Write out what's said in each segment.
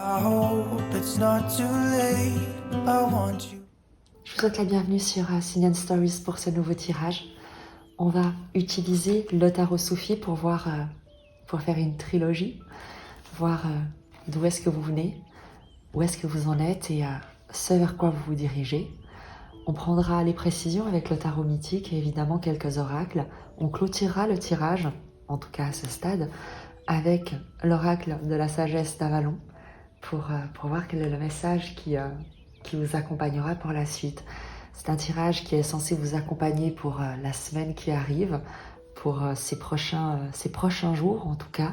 I hope it's not too late. I want you. Je vous souhaite la bienvenue sur Signan Stories pour ce nouveau tirage. On va utiliser le tarot Soufi pour voir, pour faire une trilogie, voir d'où est-ce que vous venez, où est-ce que vous en êtes et ce vers quoi vous vous dirigez. On prendra les précisions avec le tarot mythique et évidemment quelques oracles. On clôturera le tirage, en tout cas à ce stade, avec l'oracle de la sagesse d'Avalon pour voir quel est le message qui vous accompagnera pour la suite. C'est un tirage qui est censé vous accompagner pour la semaine qui arrive, pour ces prochains jours en tout cas,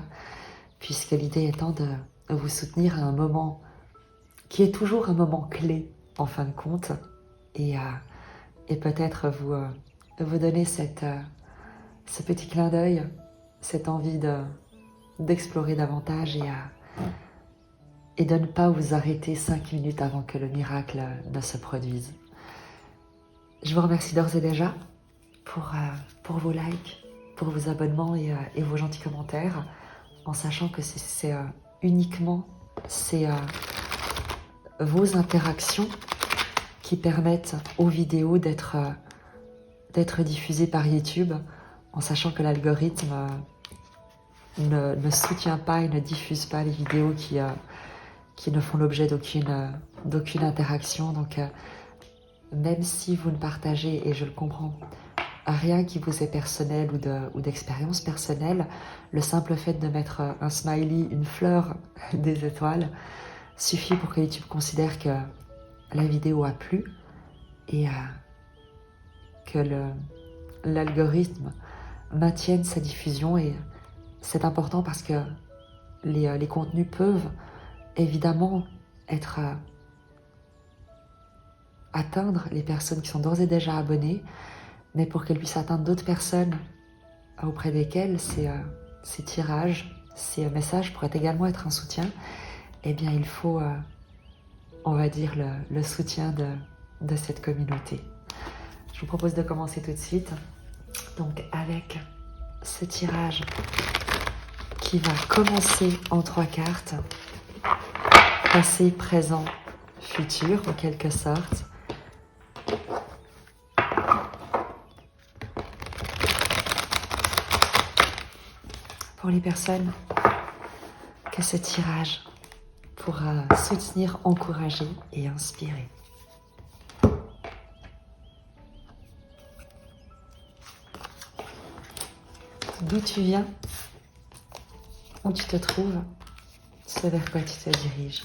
puisque l'idée étant de vous soutenir à un moment qui est toujours un moment clé en fin de compte, et peut-être vous donner ce petit clin d'œil, cette envie d'explorer davantage et de ne pas vous arrêter 5 minutes avant que le miracle ne se produise. Je vous remercie d'ores et déjà pour vos likes, pour vos abonnements et vos gentils commentaires, en sachant que c'est uniquement vos interactions qui permettent aux vidéos d'être diffusées par YouTube, en sachant que l'algorithme ne soutient pas et ne diffuse pas les vidéos qui ne font l'objet d'aucune interaction. Donc même si vous ne partagez, et je le comprends, rien qui vous est personnel ou d'expérience personnelle, le simple fait de mettre un smiley, une fleur, des étoiles, suffit pour que YouTube considère que la vidéo a plu et que l'algorithme maintienne sa diffusion. Et c'est important parce que les contenus peuvent évidemment atteindre les personnes qui sont d'ores et déjà abonnées, mais pour qu'elles puissent atteindre d'autres personnes auprès desquelles ces tirages, ces messages pourraient également être un soutien, eh bien il faut, on va dire, le soutien de cette communauté. Je vous propose de commencer tout de suite, donc avec ce tirage qui va commencer en 3 cartes, passé, présent, futur en quelque sorte. Pour les personnes que ce tirage pourra soutenir, encourager et inspirer. D'où tu viens, où tu te trouves, ce vers quoi tu te diriges.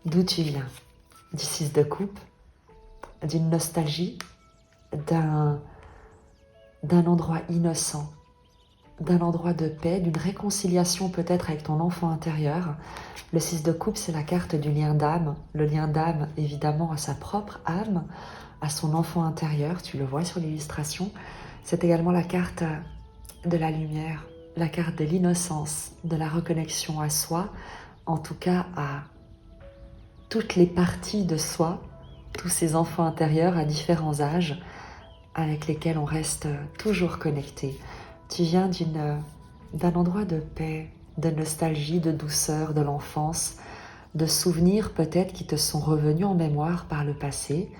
D'où tu viens, du 6 de coupe, d'une nostalgie, d'un endroit innocent, d'un endroit de paix, d'une réconciliation peut-être avec ton enfant intérieur. Le 6 de coupe, c'est la carte du lien d'âme. Le lien d'âme, évidemment, à sa propre âme, à son enfant intérieur. Tu le vois sur l'illustration. C'est également la carte de la lumière, la carte de l'innocence, de la reconnexion à soi, en tout cas à toutes les parties de soi, tous ces enfants intérieurs à différents âges, avec lesquels on reste toujours connecté. Tu viens d'un endroit de paix, de nostalgie, de douceur, de l'enfance, de souvenirs peut-être qui te sont revenus en mémoire par le passé,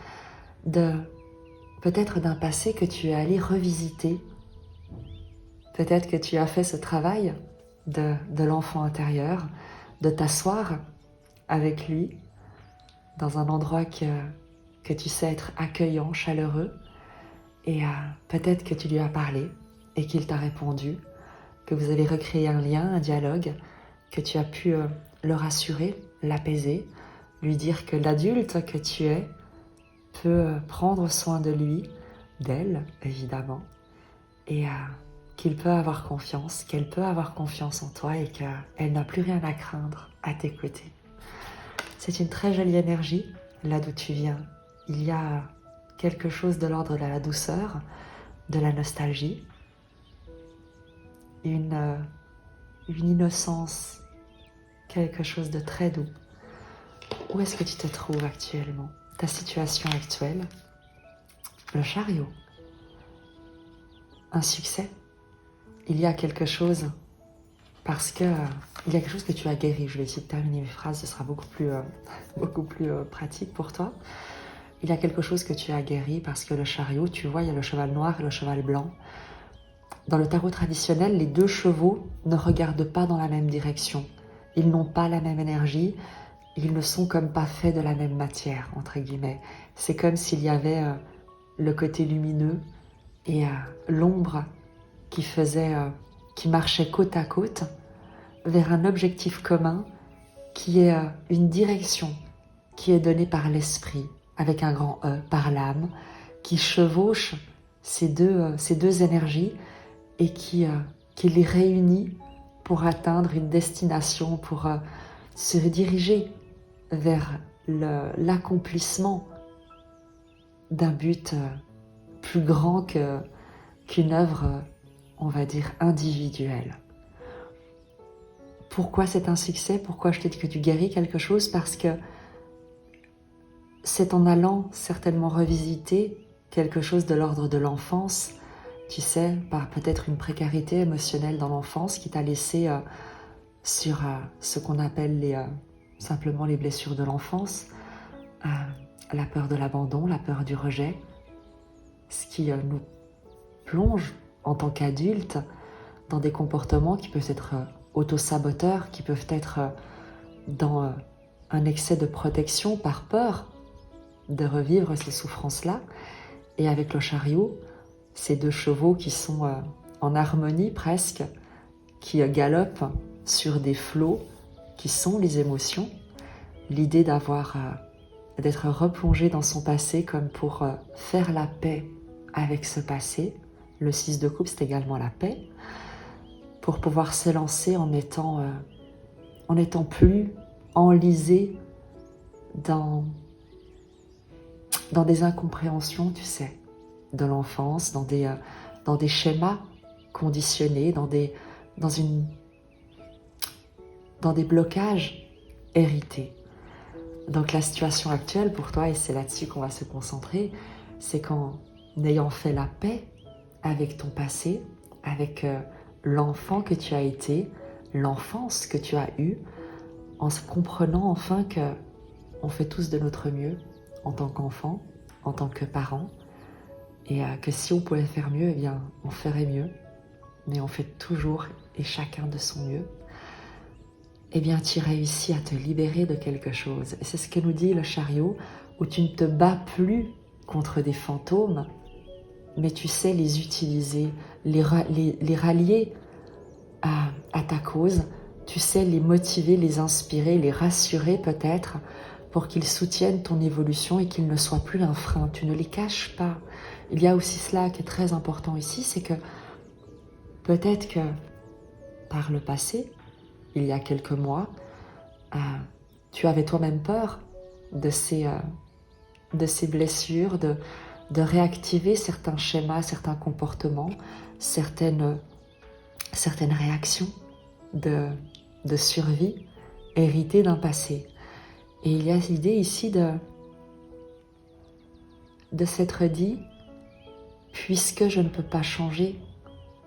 peut-être d'un passé que tu es allé revisiter. Peut-être que tu as fait ce travail de l'enfant intérieur, de t'asseoir avec lui dans un endroit que tu sais être accueillant, chaleureux, et peut-être que tu lui as parlé et qu'il t'a répondu, que vous avez recréé un lien, un dialogue, que tu as pu le rassurer, l'apaiser, lui dire que l'adulte que tu es peut prendre soin de lui, d'elle évidemment, et qu'il peut avoir confiance, qu'elle peut avoir confiance en toi et qu'elle n'a plus rien à craindre à tes côtés. C'est une très jolie énergie, là d'où tu viens. Il y a quelque chose de l'ordre de la douceur, de la nostalgie, une innocence, quelque chose de très doux. Où est-ce que tu te trouves actuellement? Ta situation actuelle? Le chariot. Un succès? il y a quelque chose, parce que il y a quelque chose que tu as guéri. Je vais essayer de terminer mes phrases, ce sera beaucoup plus pratique pour toi. Il y a quelque chose que tu as guéri parce que le chariot, tu vois, il y a le cheval noir et le cheval blanc. Dans le tarot traditionnel, les deux chevaux ne regardent pas dans la même direction. Ils n'ont pas la même énergie, ils ne sont comme pas faits de la même matière, entre guillemets. C'est comme s'il y avait le côté lumineux et l'ombre qui marchait côte à côte vers un objectif commun qui est une direction qui est donnée par l'esprit, avec un grand E, par l'âme, qui chevauche ces deux énergies et qui les réunit pour atteindre une destination, pour se diriger vers l'accomplissement d'un but plus grand qu'une œuvre, on va dire, individuelle. Pourquoi c'est un succès? Pourquoi je te dis que tu guéris quelque chose? Parce que c'est en allant certainement revisiter quelque chose de l'ordre de l'enfance, tu sais, par peut-être une précarité émotionnelle dans l'enfance qui t'a laissé sur ce qu'on appelle simplement les blessures de l'enfance, la peur de l'abandon, la peur du rejet, ce qui nous plonge en tant qu'adultes dans des comportements qui peuvent être autosaboteurs, qui peuvent être dans un excès de protection par peur de revivre ces souffrances-là. Et avec le chariot, ces deux chevaux qui sont en harmonie presque, qui galopent sur des flots qui sont les émotions, l'idée d'être replongé dans son passé comme pour faire la paix avec ce passé. Le 6 de coupe, c'est également la paix, pour pouvoir s'élancer en étant plus enlisé dans des incompréhensions, tu sais, de l'enfance, dans des schémas conditionnés, dans des blocages hérités. Donc la situation actuelle pour toi, et c'est là-dessus qu'on va se concentrer, c'est qu'en ayant fait la paix avec ton passé, avec l'enfant que tu as été, l'enfance que tu as eue, en se comprenant enfin que on fait tous de notre mieux en tant qu'enfant, en tant que parent, et que si on pouvait faire mieux, eh bien, on ferait mieux, mais on fait toujours et chacun de son mieux. Eh bien, tu réussis à te libérer de quelque chose. Et c'est ce que nous dit le chariot, où tu ne te bats plus contre des fantômes, mais tu sais les utiliser, les rallier à ta cause, tu sais les motiver, les inspirer, les rassurer peut-être, pour qu'ils soutiennent ton évolution et qu'ils ne soient plus un frein. Tu ne les caches pas. Il y a aussi cela qui est très important ici, c'est que peut-être que par le passé, il y a quelques mois, tu avais toi-même peur de ces blessures, de réactiver certains schémas, certains comportements, certaines réactions de survie héritées d'un passé. Et il y a l'idée ici de s'être dit, puisque je ne peux pas changer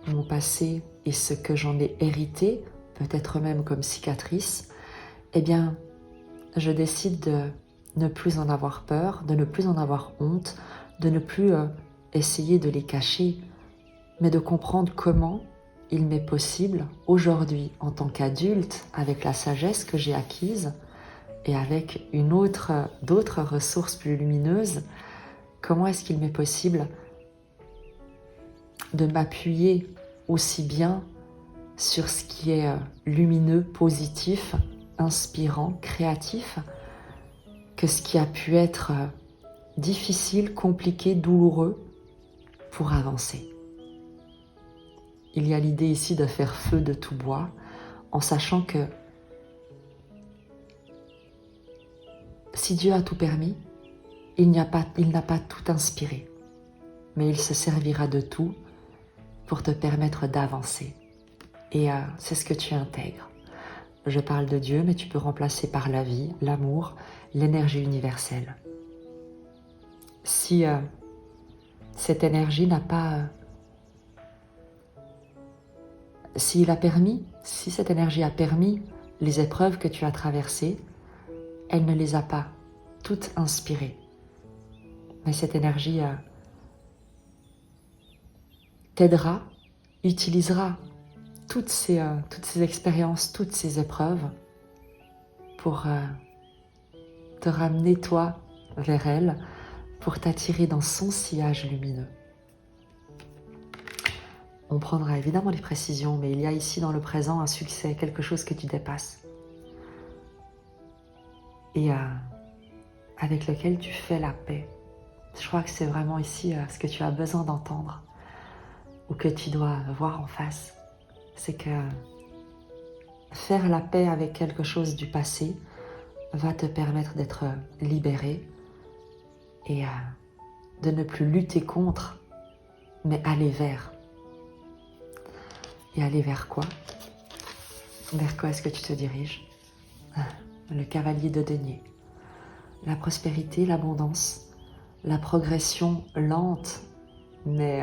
mon passé et ce que j'en ai hérité, peut-être même comme cicatrice, eh bien, je décide de ne plus en avoir peur, de ne plus en avoir honte, de ne plus essayer de les cacher, mais de comprendre comment il m'est possible aujourd'hui, en tant qu'adulte, avec la sagesse que j'ai acquise et avec d'autres ressources plus lumineuses, comment est-ce qu'il m'est possible de m'appuyer aussi bien sur ce qui est lumineux, positif, inspirant, créatif, que ce qui a pu être difficile, compliqué, douloureux pour avancer. Il y a l'idée ici de faire feu de tout bois, en sachant que si Dieu a tout permis, il n'a pas tout inspiré, mais il se servira de tout pour te permettre d'avancer. Et c'est ce que tu intègres. Je parle de Dieu, mais tu peux remplacer par la vie, l'amour, l'énergie universelle. Si cette énergie n'a pas Si cette énergie a permis les épreuves que tu as traversées, elle ne les a pas toutes inspirées. Mais cette énergie t'aidera, utilisera toutes ces expériences, toutes ces épreuves pour te ramener toi vers elle, pour t'attirer dans son sillage lumineux. On prendra évidemment les précisions, mais il y a ici dans le présent un succès, quelque chose que tu dépasses. Et avec lequel tu fais la paix. Je crois que c'est vraiment ici ce que tu as besoin d'entendre ou que tu dois voir en face. C'est que faire la paix avec quelque chose du passé va te permettre d'être libéré et de ne plus lutter contre, mais aller vers. Et aller vers quoi? Vers quoi est-ce que tu te diriges? Le cavalier de denier. La prospérité, l'abondance, la progression lente, mais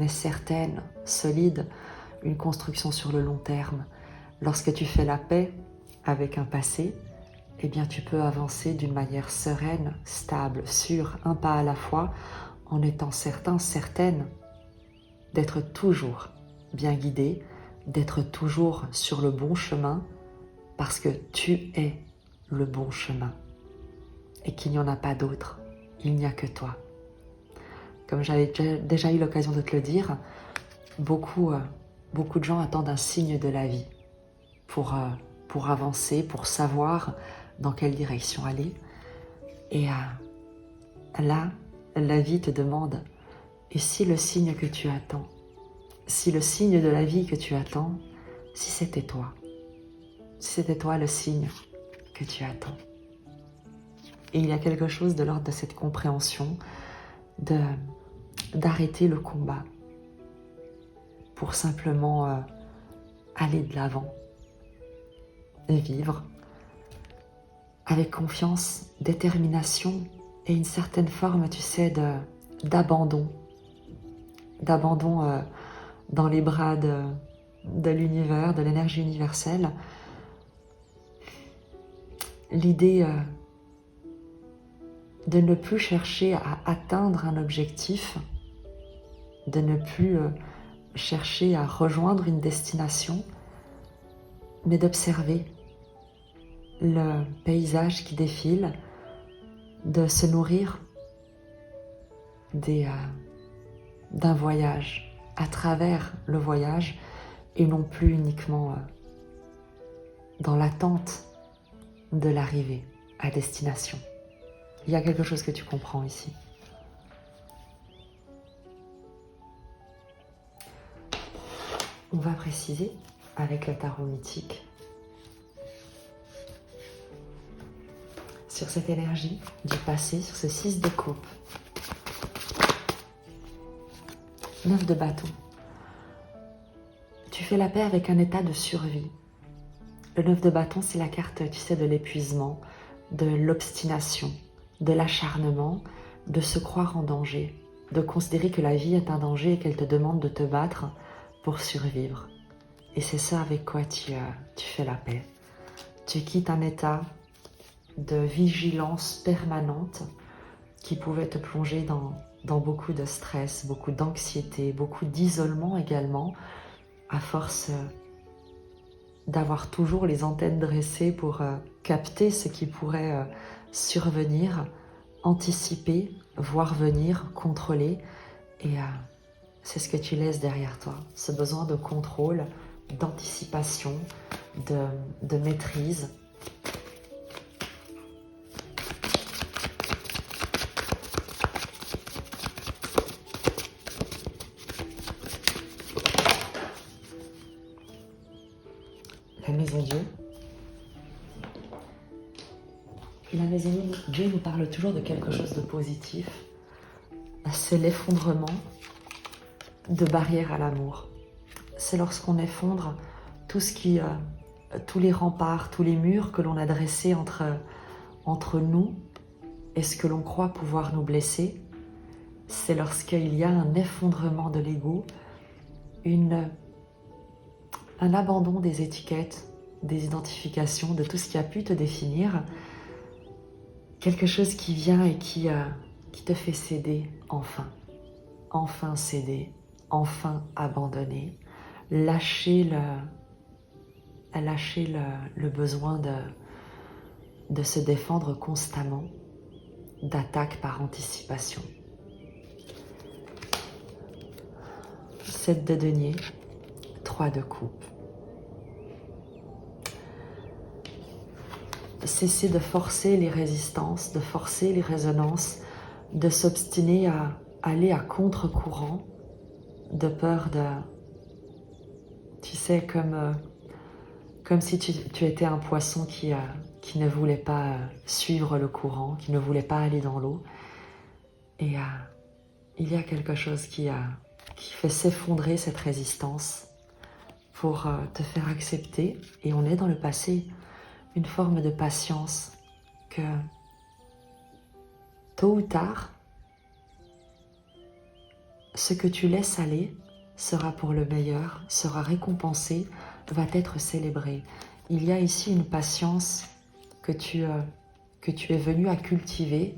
certaine, solide, une construction sur le long terme. Lorsque tu fais la paix avec un passé, eh bien tu peux avancer d'une manière sereine, stable, sûre, un pas à la fois, en étant certain, certaine d'être toujours bien guidé, d'être toujours sur le bon chemin, parce que tu es le bon chemin et qu'il n'y en a pas d'autre, il n'y a que toi. Comme j'avais déjà eu l'occasion de te le dire, beaucoup de gens attendent un signe de la vie pour avancer, pour savoir dans quelle direction aller. Et là, la vie te demande, et si le signe que tu attends, si le signe de la vie que tu attends, si c'était toi le signe que tu attends. Et il y a quelque chose de l'ordre de cette compréhension, d'arrêter le combat pour simplement aller de l'avant et vivre avec confiance, détermination et une certaine forme, tu sais, d'abandon dans les bras de l'univers, de l'énergie universelle. L'idée de ne plus chercher à atteindre un objectif, de ne plus chercher à rejoindre une destination, mais d'observer le paysage qui défile, de se nourrir d'un voyage, à travers le voyage, et non plus uniquement dans l'attente de l'arrivée à destination. Il y a quelque chose que tu comprends ici. On va préciser avec le tarot mythique sur cette énergie du passé, sur ce 6 de coupe. 9 de bâton. Tu fais la paix avec un état de survie. Le 9 de bâton, c'est la carte, tu sais, de l'épuisement, de l'obstination, de l'acharnement, de se croire en danger, de considérer que la vie est un danger et qu'elle te demande de te battre pour survivre. Et c'est ça avec quoi tu fais la paix. Tu quittes un état de vigilance permanente qui pouvait te plonger dans beaucoup de stress, beaucoup d'anxiété, beaucoup d'isolement également, à force d'avoir toujours les antennes dressées pour capter ce qui pourrait survenir, anticiper, voir venir, contrôler. Et c'est ce que tu laisses derrière toi, ce besoin de contrôle, d'anticipation, de maîtrise. La maison Dieu. Et la maison Dieu nous parle toujours de quelque chose de positif. C'est l'effondrement de barrières à l'amour. C'est lorsqu'on effondre tous les remparts, tous les murs que l'on a dressés entre nous et ce que l'on croit pouvoir nous blesser. C'est lorsqu'il y a un effondrement de l'ego, une un abandon des étiquettes, des identifications, de tout ce qui a pu te définir. Quelque chose qui vient et qui te fait céder enfin. Enfin céder, enfin abandonner, lâcher le besoin de se défendre constamment, d'attaque par anticipation. 7 de denier, 3 de coupe. Cesser de forcer les résistances, de forcer les résonances, de s'obstiner à aller à contre-courant, de peur de... Tu sais, comme si tu étais un poisson qui ne voulait pas suivre le courant, qui ne voulait pas aller dans l'eau. Et il y a quelque chose qui fait s'effondrer cette résistance pour te faire accepter, et on est dans le passé, une forme de patience que tôt ou tard, ce que tu laisses aller sera pour le meilleur, sera récompensé, va être célébré. Il y a ici une patience que tu es venu à cultiver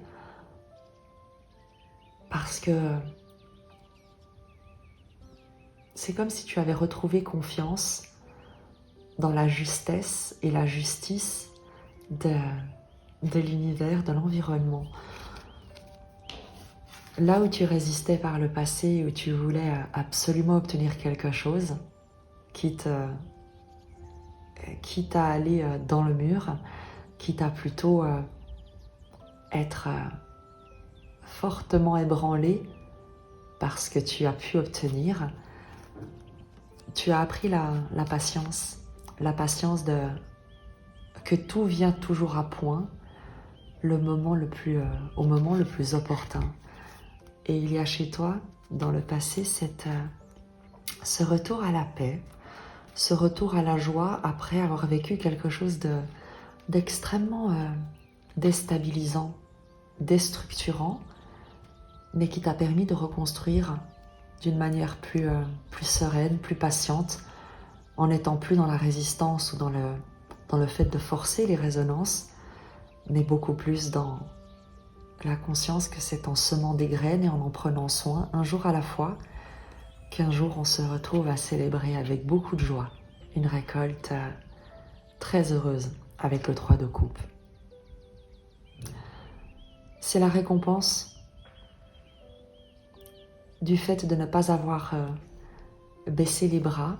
parce que c'est comme si tu avais retrouvé confiance dans la justesse et la justice de l'univers, de l'environnement. Là où tu résistais par le passé, où tu voulais absolument obtenir quelque chose, quitte à aller dans le mur, quitte à plutôt être fortement ébranlé par ce que tu as pu obtenir, tu as appris la patience de que tout vient toujours à point au moment le plus opportun. Et il y a chez toi, dans le passé, ce retour à la paix, ce retour à la joie après avoir vécu quelque chose d'extrêmement déstabilisant, déstructurant, mais qui t'a permis de reconstruire d'une manière plus sereine, plus patiente, en n'étant plus dans la résistance ou dans le fait de forcer les résonances, mais beaucoup plus dans la conscience que c'est en semant des graines et en prenant soin, un jour à la fois, qu'un jour on se retrouve à célébrer avec beaucoup de joie une récolte très heureuse avec le 3 de coupe. C'est la récompense du fait de ne pas avoir baissé les bras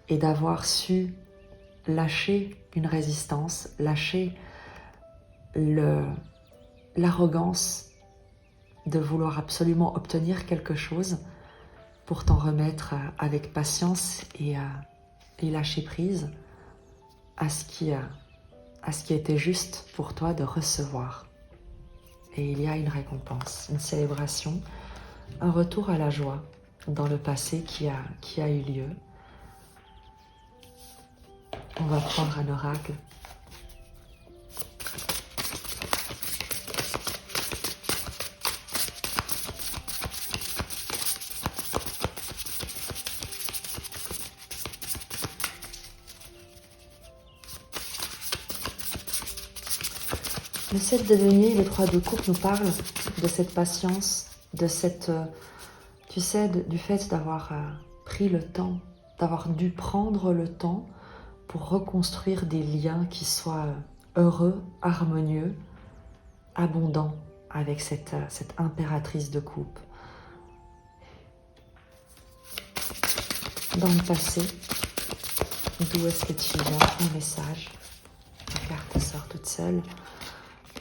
et d'avoir su lâcher une résistance, lâcher l'arrogance de vouloir absolument obtenir quelque chose pour t'en remettre avec patience et lâcher prise à ce qui était juste pour toi de recevoir. Et il y a une récompense, une célébration, un retour à la joie dans le passé qui a eu lieu. On va prendre un oracle. Le 7 de denier et le 3 de coupe nous parlent de cette patience, de cette, tu sais, du fait d'avoir pris le temps, d'avoir dû prendre le temps pour reconstruire des liens qui soient heureux, harmonieux, abondants avec cette impératrice de coupe. Dans le passé, d'où est-ce que tu viens? Un message. La carte sort toute seule.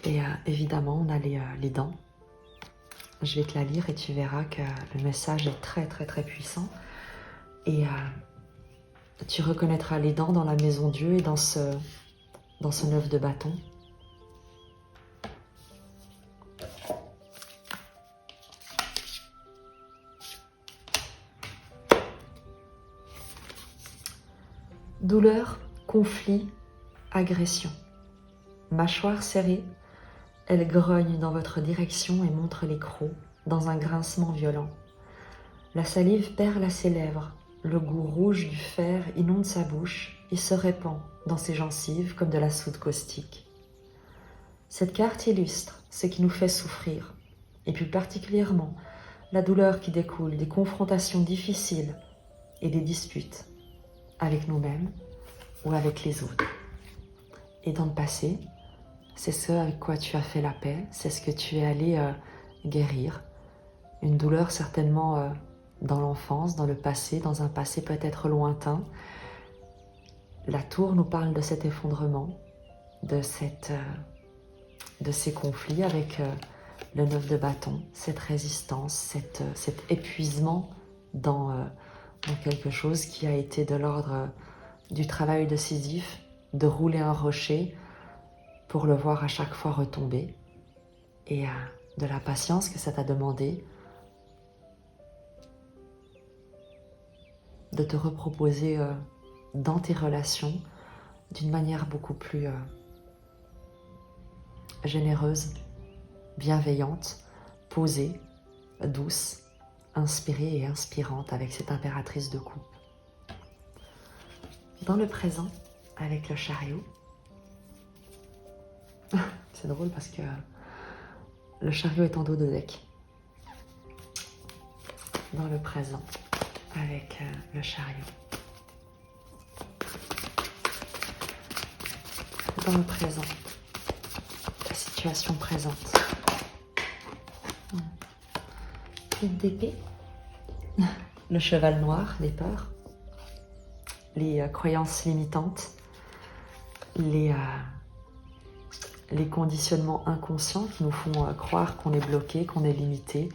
Et évidemment, on a les dents. Je vais te la lire et tu verras que le message est très très très puissant. Et tu reconnaîtras les dents dans la maison Dieu et dans ce 9 de bâton. Douleur, conflit, agression. Mâchoire serrée, elle grogne dans votre direction et montre les crocs dans un grincement violent. La salive perle à ses lèvres, le goût rouge du fer inonde sa bouche et se répand dans ses gencives comme de la soude caustique. Cette carte illustre ce qui nous fait souffrir, et plus particulièrement la douleur qui découle des confrontations difficiles et des disputes avec nous-mêmes ou avec les autres. Et dans le passé, c'est ce avec quoi tu as fait la paix, c'est ce que tu es allé guérir. Une douleur certainement dans l'enfance, dans le passé, dans un passé peut-être lointain. La tour nous parle de cet effondrement, de ces conflits avec le 9 de bâton, cette résistance, cet épuisement dans quelque chose qui a été de l'ordre du travail de Sisyphe, de rouler un rocher pour le voir à chaque fois retomber, et de la patience que ça t'a demandé de te reproposer dans tes relations d'une manière beaucoup plus généreuse, bienveillante, posée, douce, inspirée et inspirante avec cette impératrice de coupe. Dans le présent, avec le chariot, c'est drôle parce que le chariot est en dos de deck. Dans le présent, avec le chariot. Dans le présent, la situation présente. Pile d'épée, le cheval noir, les peurs, les croyances limitantes, les conditionnements inconscients qui nous font croire qu'on est bloqué, qu'on est limité,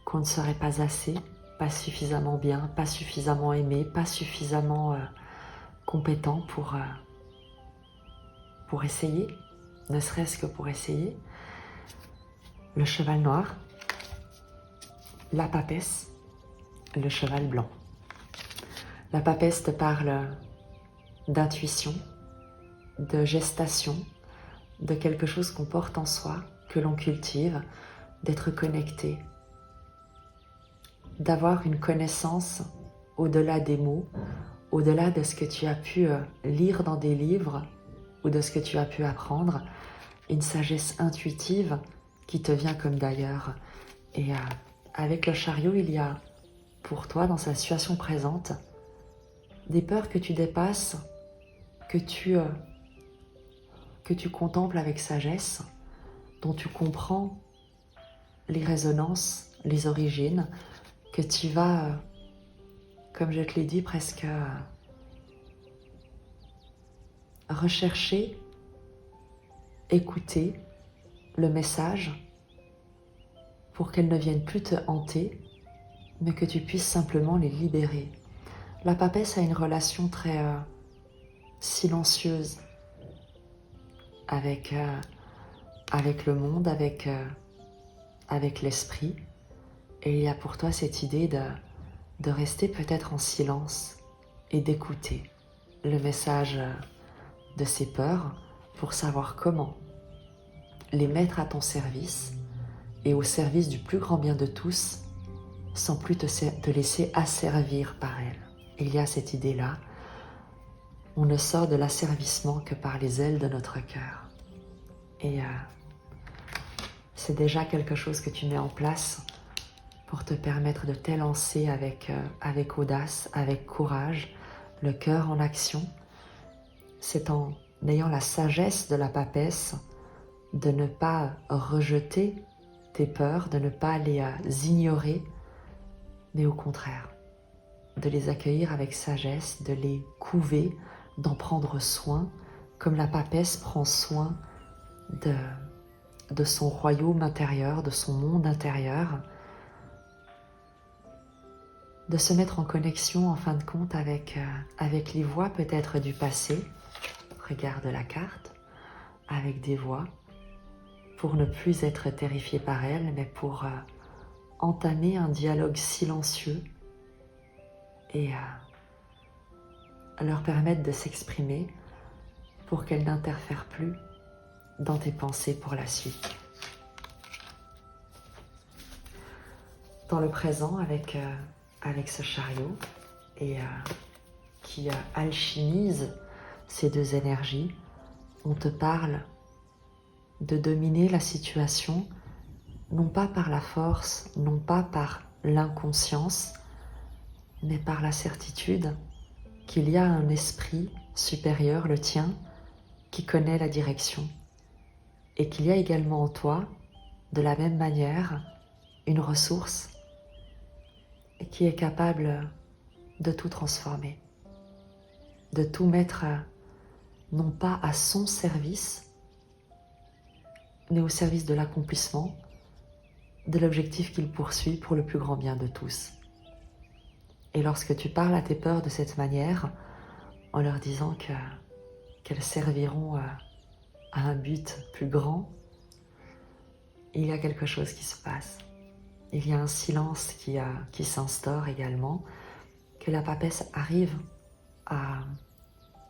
qu'on ne serait pas assez, pas suffisamment bien, pas suffisamment aimé, pas suffisamment compétent pour essayer, ne serait-ce que pour essayer. Le cheval noir, la papesse, le cheval blanc. La papesse te parle d'intuition, de gestation, de quelque chose qu'on porte en soi, que l'on cultive, d'être connecté, d'avoir une connaissance au-delà des mots, au-delà de ce que tu as pu lire dans des livres ou de ce que tu as pu apprendre, une sagesse intuitive qui te vient comme d'ailleurs. Et avec le chariot, il y a pour toi, dans sa situation présente, des peurs que tu dépasses, que tu contemples avec sagesse, dont tu comprends les résonances, les origines, que tu vas, comme je te l'ai dit, presque rechercher, écouter le message pour qu'elles ne viennent plus te hanter, mais que tu puisses simplement les libérer. La papesse a une relation très silencieuse avec le monde, avec l'esprit. Et il y a pour toi cette idée de rester peut-être en silence et d'écouter le message de ces peurs pour savoir comment les mettre à ton service et au service du plus grand bien de tous, sans plus te laisser asservir par elles. Il y a cette idée-là, on ne sort de l'asservissement que par les ailes de notre cœur. Et c'est déjà quelque chose que tu mets en place pour te permettre de t'élancer avec audace, avec courage, le cœur en action. C'est en ayant la sagesse de la papesse de ne pas rejeter tes peurs, de ne pas les ignorer, mais au contraire, de les accueillir avec sagesse, de les couver, d'en prendre soin, comme la papesse prend soin de son royaume intérieur, de son monde intérieur, de se mettre en connexion en fin de compte avec les voix peut-être du passé, regarde la carte, avec des voix, pour ne plus être terrifié par elles, mais pour entamer un dialogue silencieux et leur permettre de s'exprimer pour qu'elles n'interfèrent plus dans tes pensées pour la suite. Dans le présent avec ce chariot et qui alchimise ces deux énergies. On te parle de dominer la situation, non pas par la force, non pas par l'inconscience, mais par la certitude qu'il y a un esprit supérieur, le tien, qui connaît la direction, et qu'il y a également en toi, de la même manière, une ressource qui est capable de tout transformer, de tout mettre non pas à son service, mais au service de l'accomplissement de l'objectif qu'il poursuit pour le plus grand bien de tous. Et lorsque tu parles à tes peurs de cette manière, en leur disant qu'elles serviront à un but plus grand, il y a quelque chose qui se passe. Il y a un silence qui s'instaure également, que la papesse arrive à,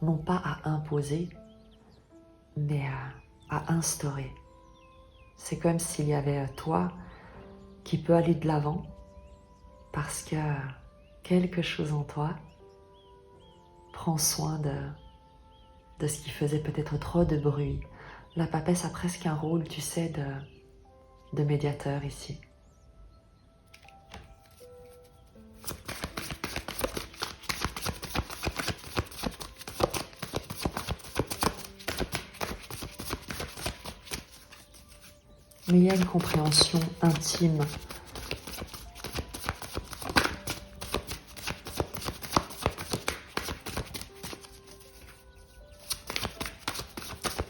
non pas à imposer, mais à instaurer. C'est comme s'il y avait toi qui peut aller de l'avant parce que quelque chose en toi prend soin de ce qui faisait peut-être trop de bruit. La papesse a presque un rôle, tu sais, de médiateur ici. Mais il y a une compréhension intime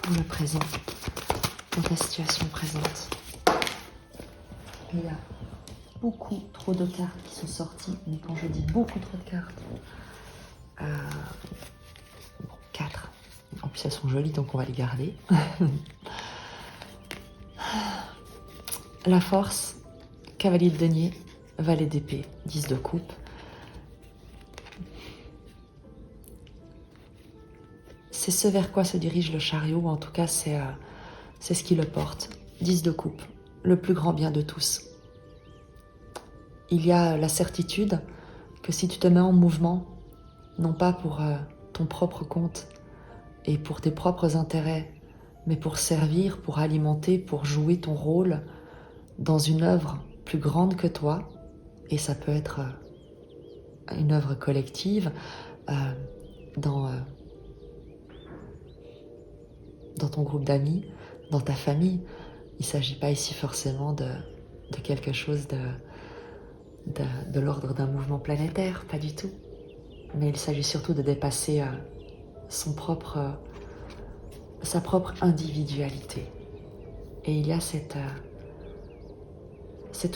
pour le présent, dans ta situation présente. Il y a beaucoup trop de cartes qui sont sorties, mais quand je dis beaucoup trop de cartes, 4. En plus elles sont jolies, donc on va les garder. La force, cavalier de denier, valet d'épée, 10 de coupe. C'est ce vers quoi se dirige le chariot, ou en tout cas c'est ce qui le porte. 10 de coupe, le plus grand bien de tous. Il y a la certitude que si tu te mets en mouvement, non pas pour ton propre compte et pour tes propres intérêts, mais pour servir, pour alimenter, pour jouer ton rôle dans une œuvre plus grande que toi, et ça peut être une œuvre collective, dans ton groupe d'amis, dans ta famille. Il ne s'agit pas ici forcément de quelque chose de l'ordre d'un mouvement planétaire, pas du tout. Mais il s'agit surtout de dépasser sa propre individualité. Et il y a cette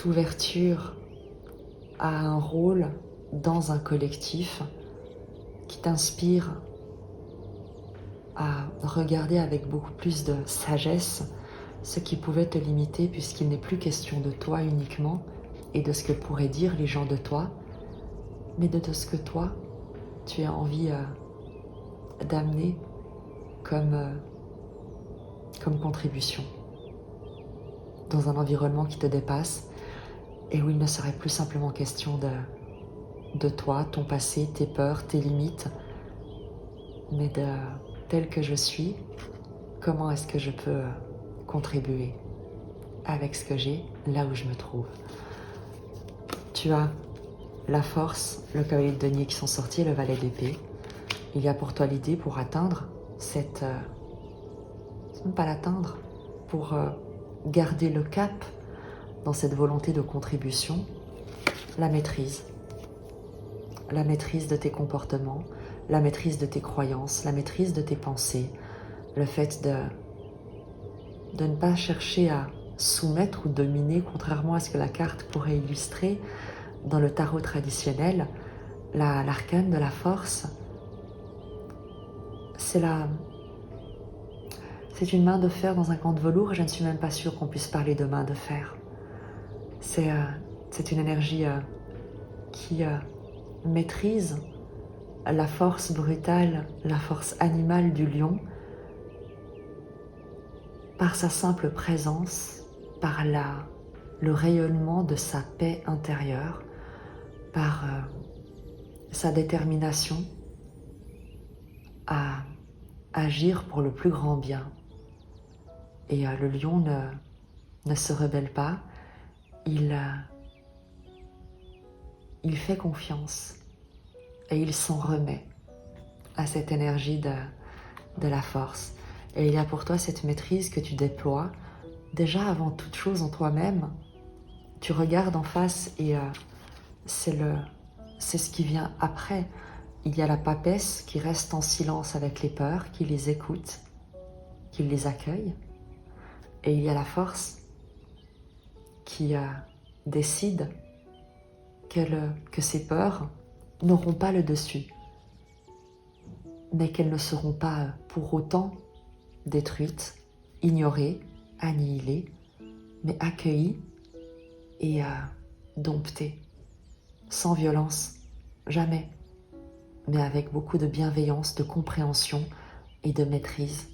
ouverture à un rôle dans un collectif qui t'inspire à regarder avec beaucoup plus de sagesse ce qui pouvait te limiter, puisqu'il n'est plus question de toi uniquement et de ce que pourraient dire les gens de toi, mais de ce que toi, tu as envie d'amener comme contribution dans un environnement qui te dépasse et où il ne serait plus simplement question de toi, ton passé, tes peurs, tes limites, mais de tel que je suis, comment est-ce que je peux contribuer avec ce que j'ai là où je me trouve. Tu as la force, le cavalier de denier qui sont sortis, le valet d'épée. Il y a pour toi l'idée pour atteindre cette... même pas l'atteindre, pour garder le cap dans cette volonté de contribution, la maîtrise. La maîtrise de tes comportements, la maîtrise de tes croyances, la maîtrise de tes pensées, le fait de ne pas chercher à soumettre ou dominer, contrairement à ce que la carte pourrait illustrer dans le tarot traditionnel. L'arcane de la force, c'est une main de fer dans un camp de velours, et je ne suis même pas sûre qu'on puisse parler de main de fer. C'est une énergie qui maîtrise la force brutale, la force animale du lion, par sa simple présence, par le rayonnement de sa paix intérieure, par sa détermination à agir pour le plus grand bien. Et le lion ne se rebelle pas, il fait confiance et il s'en remet à cette énergie de la force. Et il y a pour toi cette maîtrise que tu déploies déjà avant toute chose en toi-même. Tu regardes en face et c'est ce qui vient après. Il y a la papesse qui reste en silence avec les peurs, qui les écoute, qui les accueille. Et il y a la force qui décide que ces peurs n'auront pas le dessus, mais qu'elles ne seront pas pour autant détruites, ignorées, annihilées, mais accueillies et domptées, sans violence, jamais, mais avec beaucoup de bienveillance, de compréhension et de maîtrise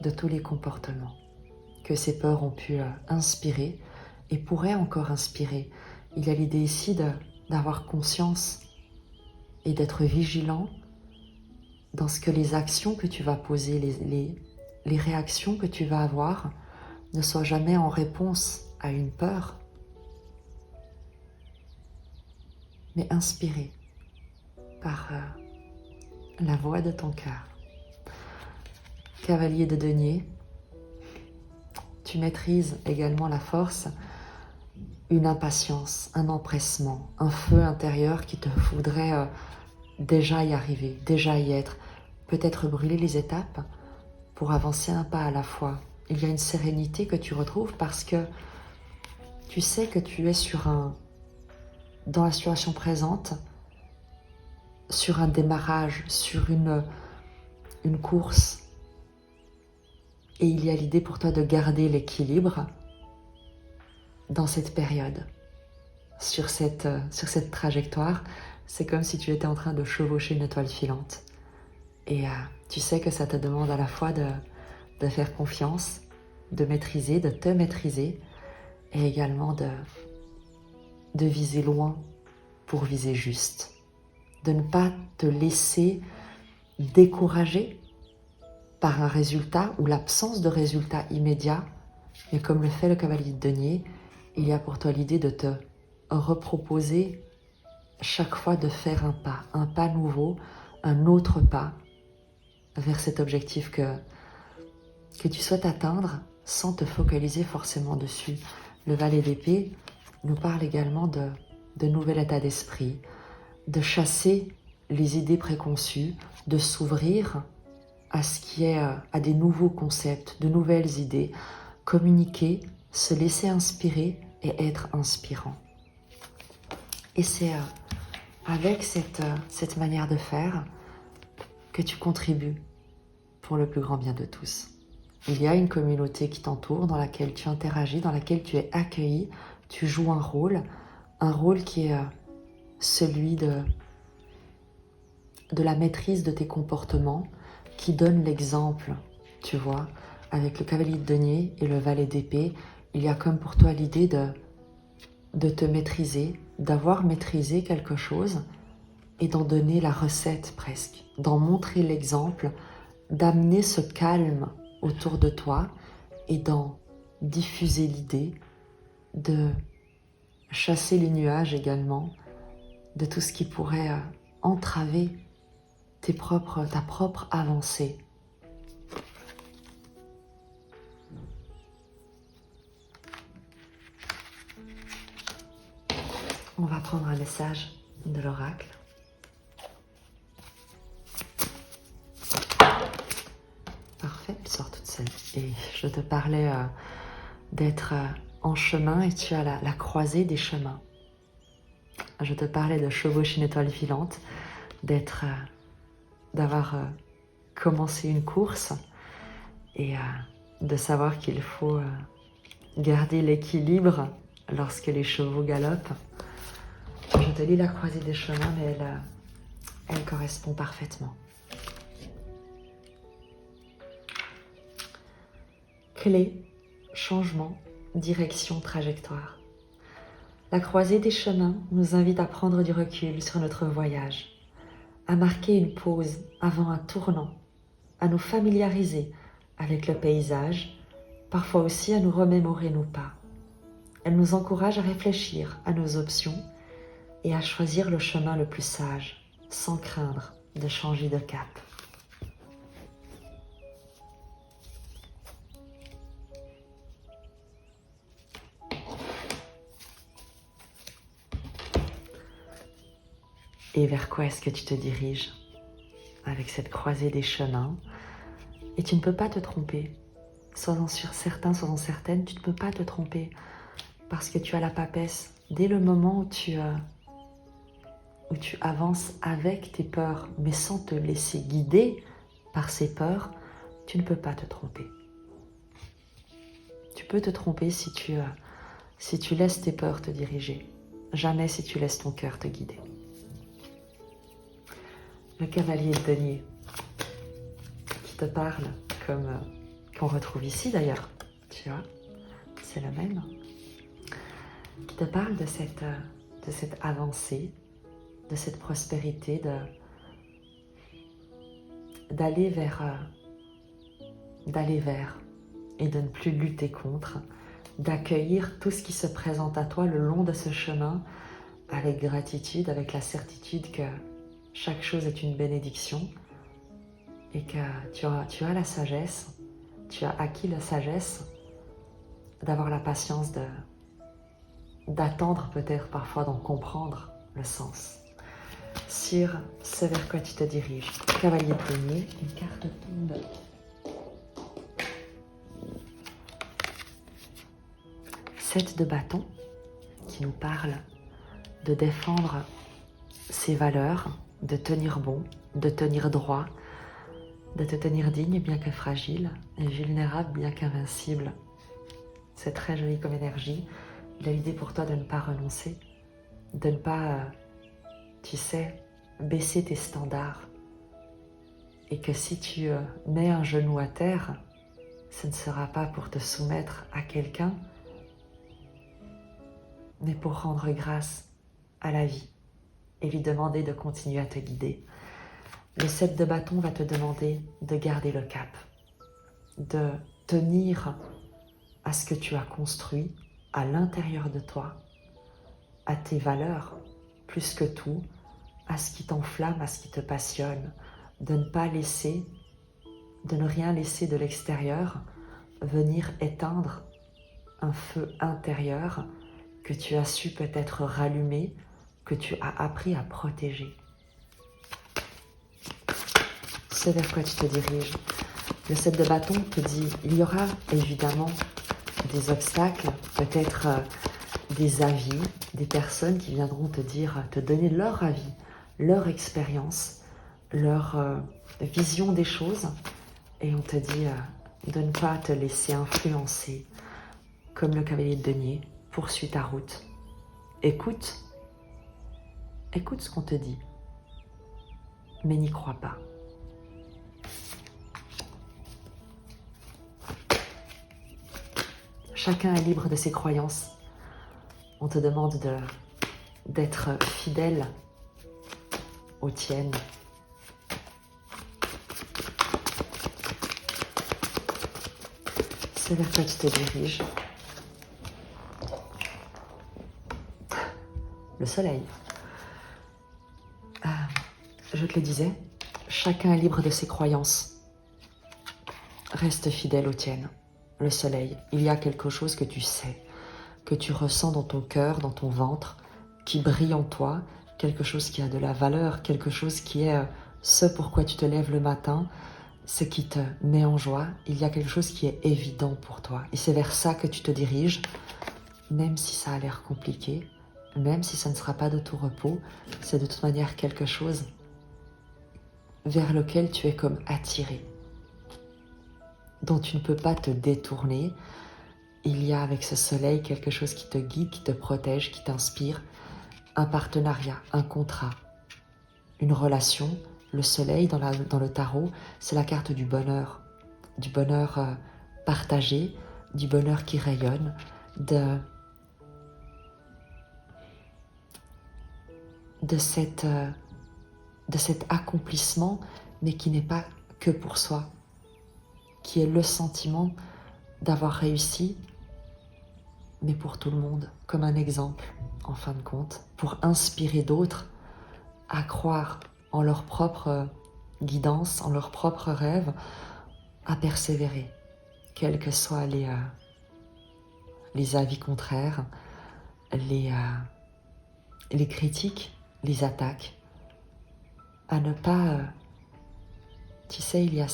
de tous les comportements que ces peurs ont pu inspirer et pourraient encore inspirer. Il y a l'idée ici d'avoir conscience et d'être vigilant dans ce que les actions que tu vas poser, les réactions que tu vas avoir ne soient jamais en réponse à une peur, mais inspirées par la voix de ton cœur. Cavalier de denier, tu maîtrises également la force, une impatience, un empressement, un feu intérieur qui te voudrait déjà y arriver, déjà y être, peut-être brûler les étapes pour avancer un pas à la fois. Il y a une sérénité que tu retrouves parce que tu sais que tu es dans la situation présente, sur un démarrage, sur une course. Et il y a l'idée pour toi de garder l'équilibre dans cette période, sur cette trajectoire. C'est comme si tu étais en train de chevaucher une étoile filante. Et tu sais que ça te demande à la fois de faire confiance, de maîtriser, de te maîtriser, et également de viser loin pour viser juste. De ne pas te laisser décourager par un résultat ou l'absence de résultat immédiat, mais comme le fait le cavalier de denier, il y a pour toi l'idée de te reproposer chaque fois de faire un pas nouveau, un autre pas vers cet objectif que tu souhaites atteindre sans te focaliser forcément dessus. Le valet d'épée nous parle également de nouvel état d'esprit, de chasser les idées préconçues, de s'ouvrir à ce qui est à des nouveaux concepts, de nouvelles idées, communiquer, se laisser inspirer et être inspirant. Et c'est avec cette manière de faire que tu contribues pour le plus grand bien de tous. Il y a une communauté qui t'entoure, dans laquelle tu interagis, dans laquelle tu es accueilli, tu joues un rôle qui est celui de la maîtrise de tes comportements, qui donne l'exemple, tu vois. Avec le cavalier de denier et le valet d'épée, il y a comme pour toi l'idée de te maîtriser, d'avoir maîtrisé quelque chose et d'en donner la recette presque, d'en montrer l'exemple, d'amener ce calme autour de toi et d'en diffuser l'idée, de chasser les nuages également, de tout ce qui pourrait entraver ta propre avancée. On va prendre un message de l'oracle. Parfait, elle sort toute seule. Et je te parlais d'être en chemin et tu as la croisée des chemins. Je te parlais de chevaucher une étoile filante, d'avoir commencé une course et de savoir qu'il faut garder l'équilibre lorsque les chevaux galopent. Je te lis la croisée des chemins, mais elle correspond parfaitement. Clé, changement, direction, trajectoire. La croisée des chemins nous invite à prendre du recul sur notre voyage, à marquer une pause avant un tournant, à nous familiariser avec le paysage, parfois aussi à nous remémorer nos pas. Elle nous encourage à réfléchir à nos options et à choisir le chemin le plus sage, sans craindre de changer de cap. Et vers quoi est-ce que tu te diriges avec cette croisée des chemins? Et tu ne peux pas te tromper. Sois-en certain, sois-en certaine, tu ne peux pas te tromper parce que tu as la papesse. Dès le moment où tu avances avec tes peurs, mais sans te laisser guider par ces peurs, tu ne peux pas te tromper. Tu peux te tromper si tu laisses tes peurs te diriger. Jamais si tu laisses ton cœur te guider. Le cavalier de denier qui te parle comme qu'on retrouve ici d'ailleurs, tu vois, c'est le même, qui te parle de cette avancée, de cette prospérité, d'aller vers et de ne plus lutter contre, d'accueillir tout ce qui se présente à toi le long de ce chemin avec gratitude, avec la certitude que chaque chose est une bénédiction et que tu as la sagesse, tu as acquis la sagesse d'avoir la patience d'attendre peut-être parfois d'en comprendre le sens. Sur ce vers quoi tu te diriges. Cavalier de denier, une carte tombe. Sept de bâton qui nous parle de défendre ses valeurs, de tenir bon, de tenir droit, de te tenir digne bien que fragile et vulnérable bien qu'invincible. C'est très joli comme énergie. Il a l'idée pour toi de ne pas renoncer, de ne pas, tu sais, baisser tes standards. Et que si tu mets un genou à terre, ce ne sera pas pour te soumettre à quelqu'un, mais pour rendre grâce à la vie et lui demander de continuer à te guider. Le 7 de bâton va te demander de garder le cap, de tenir à ce que tu as construit à l'intérieur de toi, à tes valeurs, plus que tout, à ce qui t'enflamme, à ce qui te passionne, de ne pas laisser, de ne rien laisser de l'extérieur venir éteindre un feu intérieur que tu as su peut-être rallumer, que tu as appris à protéger. C'est vers quoi tu te diriges. Le 7 de bâton te dit, il y aura évidemment des obstacles, peut-être des avis, des personnes qui viendront te dire, te donner leur avis, leur expérience, leur vision des choses, et on te dit de ne pas te laisser influencer, comme le cavalier de denier, poursuis ta route. Écoute ce qu'on te dit, mais n'y crois pas. Chacun est libre de ses croyances. On te demande d'être fidèle aux tiennes. C'est vers quoi tu te diriges. Le soleil. Je te le disais, chacun est libre de ses croyances. Reste fidèle aux tiennes. Le soleil, il y a quelque chose que tu sais, que tu ressens dans ton cœur, dans ton ventre, qui brille en toi, quelque chose qui a de la valeur, quelque chose qui est ce pourquoi tu te lèves le matin, ce qui te met en joie. Il y a quelque chose qui est évident pour toi. Et c'est vers ça que tu te diriges, même si ça a l'air compliqué, même si ça ne sera pas de tout repos, c'est de toute manière quelque chose vers lequel tu es comme attiré, dont tu ne peux pas te détourner. Il y a avec ce soleil quelque chose qui te guide, qui te protège, qui t'inspire, un partenariat, un contrat, une relation. Le soleil dans le tarot, c'est la carte du bonheur partagé, du bonheur qui rayonne, de cet accomplissement, mais qui n'est pas que pour soi, qui est le sentiment d'avoir réussi, mais pour tout le monde, comme un exemple, en fin de compte, pour inspirer d'autres à croire en leur propre guidance, en leurs propres rêves, à persévérer, quels que soient les avis contraires, les critiques, les attaques, à ne pas, tu sais, il y a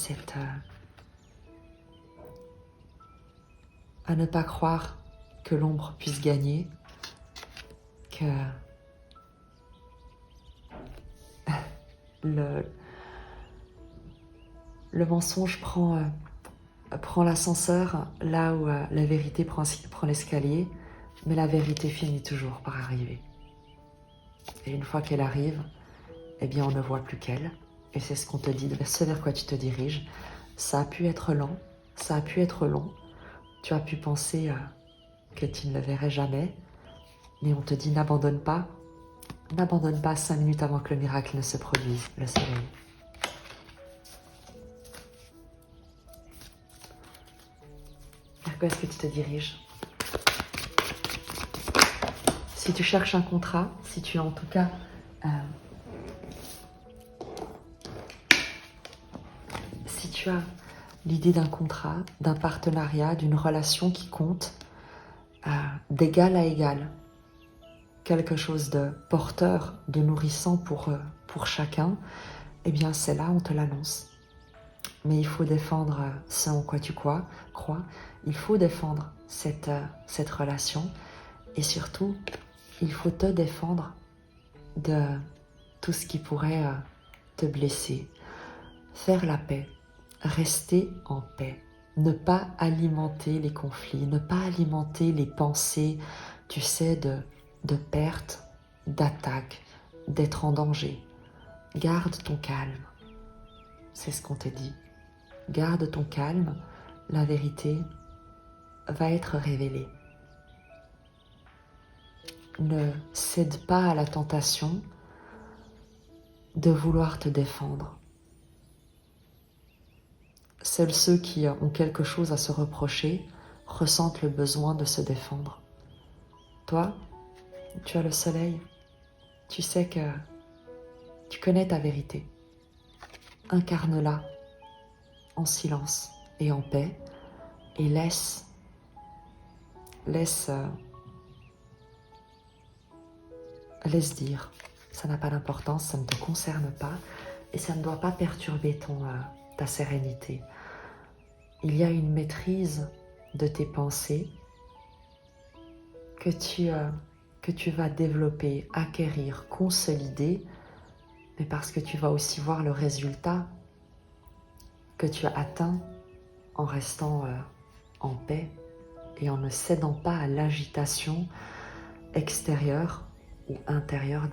à ne pas croire que l'ombre puisse gagner, que le mensonge prend l'ascenseur là où la vérité prend l'escalier, mais la vérité finit toujours par arriver. Et une fois qu'elle arrive, eh bien on ne voit plus qu'elle. Et c'est ce qu'on te dit, ce vers quoi tu te diriges. Ça a pu être lent, ça a pu être long. Tu as pu penser que tu ne le verrais jamais, mais on te dit n'abandonne pas 5 minutes avant que le miracle ne se produise, le soleil. Vers quoi est-ce que tu te diriges? Si tu cherches un contrat, si tu as en tout cas si tu as l'idée d'un contrat, d'un partenariat, d'une relation qui compte d'égal à égal, quelque chose de porteur, de nourrissant pour chacun, eh bien c'est là, on te l'annonce. Mais il faut défendre ce en quoi tu crois, il faut défendre cette relation, et surtout, il faut te défendre de tout ce qui pourrait te blesser. Faire la paix, rester en paix, ne pas alimenter les conflits, ne pas alimenter les pensées, tu sais, de perte, d'attaque, d'être en danger. Garde ton calme, c'est ce qu'on te dit. Garde ton calme, la vérité va être révélée. Ne cède pas à la tentation de vouloir te défendre. Seuls ceux qui ont quelque chose à se reprocher ressentent le besoin de se défendre. Toi, tu as le soleil. Tu sais que tu connais ta vérité. Incarne-la en silence et en paix et laisse dire. Ça n'a pas d'importance, ça ne te concerne pas et ça ne doit pas perturber ta sérénité. Il y a une maîtrise de tes pensées que tu vas développer, acquérir, consolider, mais parce que tu vas aussi voir le résultat que tu as atteint en restant en paix et en ne cédant pas à l'agitation extérieure ou intérieure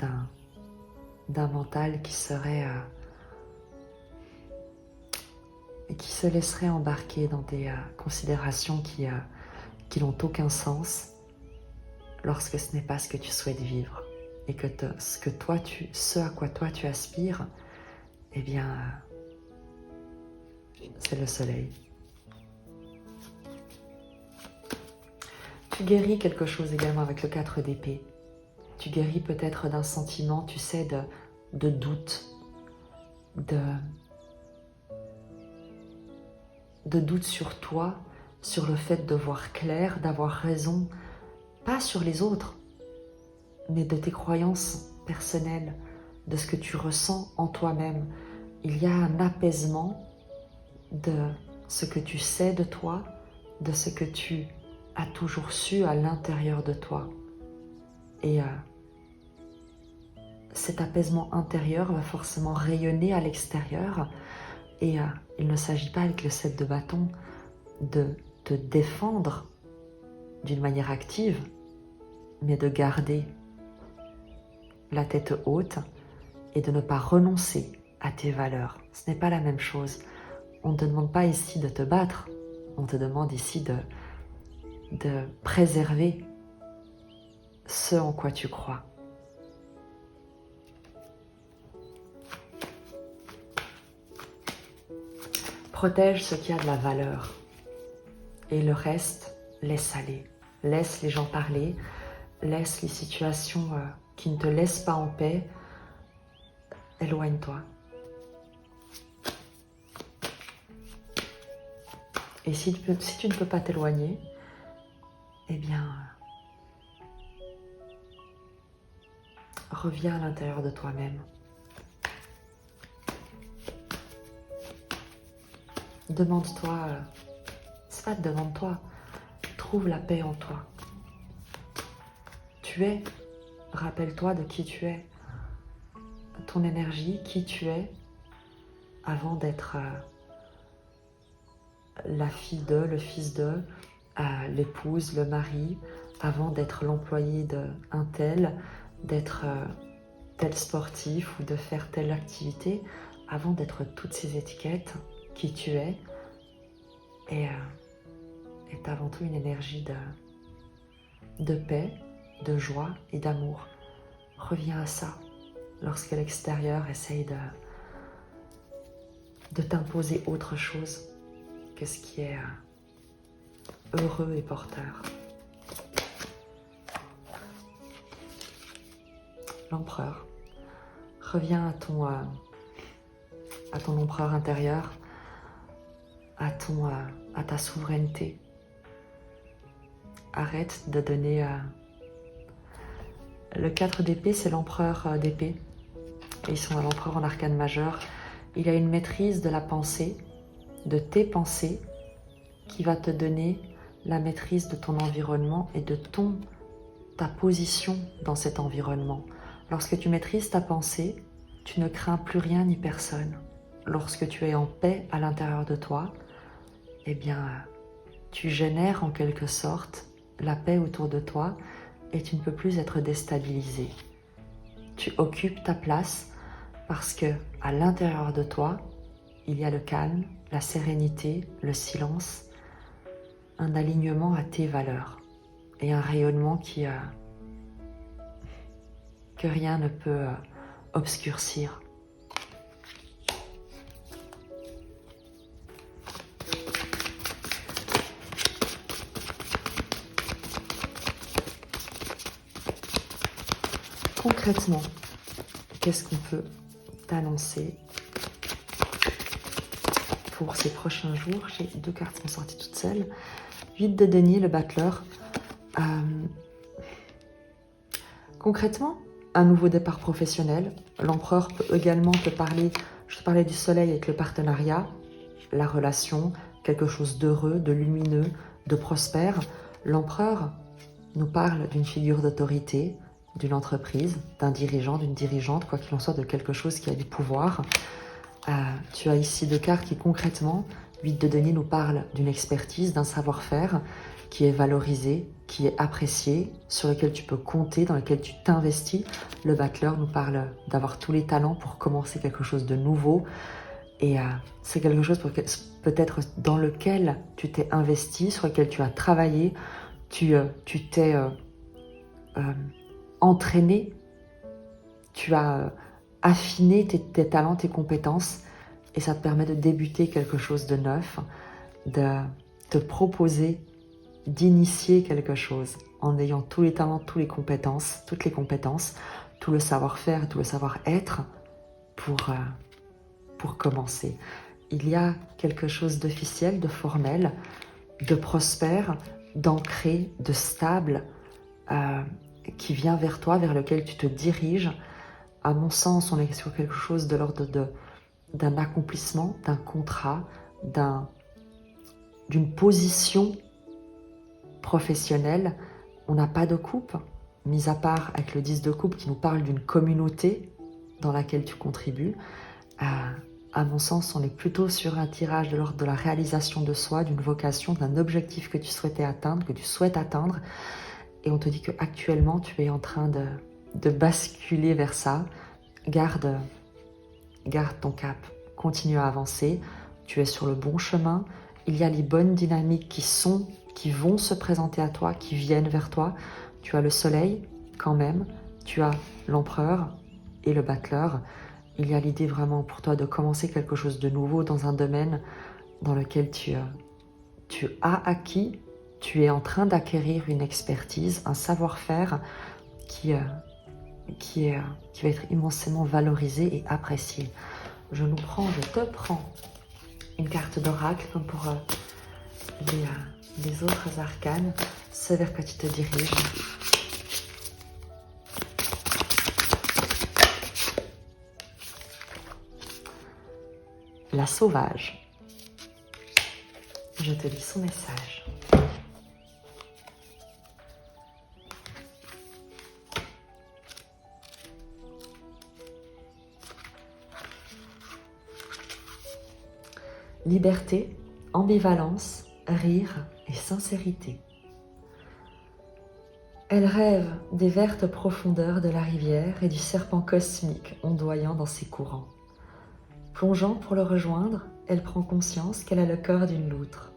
d'un mental qui serait qui se laisserait embarquer dans des considérations qui n'ont aucun sens lorsque ce n'est pas ce que tu souhaites vivre et que ce à quoi toi tu aspires, eh bien c'est le soleil. Tu guéris quelque chose également avec le 4 d'épée. Tu guéris peut-être d'un sentiment, tu sais, de doute, de doute sur toi, sur le fait de voir clair, d'avoir raison, pas sur les autres, mais de tes croyances personnelles, de ce que tu ressens en toi-même. Il y a un apaisement de ce que tu sais de toi, de ce que tu as toujours su à l'intérieur de toi. Et cet apaisement intérieur va forcément rayonner à l'extérieur. Et il ne s'agit pas avec le 7 de bâton de te défendre d'une manière active, mais de garder la tête haute et de ne pas renoncer à tes valeurs. Ce n'est pas la même chose. On ne te demande pas ici de te battre, on te demande ici de préserver ce en quoi tu crois. Protège ce qui a de la valeur. Et le reste, laisse aller. Laisse les gens parler. Laisse les situations qui ne te laissent pas en paix. Éloigne-toi. Et si tu ne peux pas t'éloigner, eh bien, reviens à l'intérieur de toi-même. Demande-toi, c'est pas demande-toi, trouve la paix en toi. Tu es, rappelle-toi de qui tu es, ton énergie, qui tu es, avant d'être la fille de, le fils de, l'épouse, le mari, avant d'être l'employé d'un tel, d'être tel sportif ou de faire telle activité, avant d'être toutes ces étiquettes, qui tu es, est avant tout une énergie de paix, de joie et d'amour. Reviens à ça lorsque l'extérieur essaye de t'imposer autre chose que ce qui est heureux et porteur. L'empereur. Reviens à ton empereur intérieur, à ta souveraineté. Arrête de donner... Le 4 d'épée, c'est l'empereur d'épée. Ils sont à l'empereur en arcane majeur. Il a une maîtrise de la pensée, de tes pensées, qui va te donner la maîtrise de ton environnement et de ta position dans cet environnement. Lorsque tu maîtrises ta pensée, tu ne crains plus rien ni personne. Lorsque tu es en paix à l'intérieur de toi, eh bien, tu génères en quelque sorte la paix autour de toi et tu ne peux plus être déstabilisé. Tu occupes ta place parce que à l'intérieur de toi, il y a le calme, la sérénité, le silence, un alignement à tes valeurs et un rayonnement que rien ne peut obscurcir. Concrètement, qu'est-ce qu'on peut t'annoncer pour ces prochains jours? J'ai 2 cartes qui sont sorties toutes seules. 8 de denier, le battleur. Concrètement, un nouveau départ professionnel. L'empereur peut également te parler, je te parlais du soleil avec le partenariat, la relation, quelque chose d'heureux, de lumineux, de prospère. L'empereur nous parle d'une figure d'autorité, d'une entreprise, d'un dirigeant, d'une dirigeante, quoi qu'il en soit, de quelque chose qui a du pouvoir. Tu as ici 2 cartes qui concrètement, 8 de denier nous parle d'une expertise, d'un savoir-faire qui est valorisé, qui est apprécié, sur lequel tu peux compter, dans lequel tu t'investis. Le battleur nous parle d'avoir tous les talents pour commencer quelque chose de nouveau. Et c'est quelque chose peut-être dans lequel tu t'es investi, sur lequel tu as travaillé, tu t'es entraîné, tu as affiné tes talents, tes compétences, et ça te permet de débuter quelque chose de neuf, de te proposer d'initier quelque chose en ayant tous les talents, toutes les compétences, tout le savoir-faire, tout le savoir-être pour commencer. Il y a quelque chose d'officiel, de formel, de prospère, d'ancré, de stable, qui vient vers toi, vers lequel tu te diriges. À mon sens, on est sur quelque chose de l'ordre d'un accomplissement, d'un contrat, d'une position professionnelle. On n'a pas de coupe, mis à part avec le 10 de coupe qui nous parle d'une communauté dans laquelle tu contribues. À mon sens, on est plutôt sur un tirage de l'ordre de la réalisation de soi, d'une vocation, d'un objectif que tu souhaitais atteindre, que tu souhaites atteindre. Et on te dit qu'actuellement, tu es en train de basculer vers ça. Garde ton cap, continue à avancer. Tu es sur le bon chemin. Il y a les bonnes dynamiques qui vont se présenter à toi, qui viennent vers toi. Tu as le soleil quand même, tu as l'empereur et le battleur. Il y a l'idée vraiment pour toi de commencer quelque chose de nouveau dans un domaine dans lequel tu as acquis, tu es en train d'acquérir une expertise, un savoir-faire qui va être immensément valorisé et apprécié. Je te prends une carte d'oracle comme pour les autres arcanes, ce vers quoi tu te diriges. La sauvage. Je te lis son message. Liberté, ambivalence, rire et sincérité. Elle rêve des vertes profondeurs de la rivière et du serpent cosmique ondoyant dans ses courants. Plongeant pour le rejoindre, elle prend conscience qu'elle a le corps d'une loutre.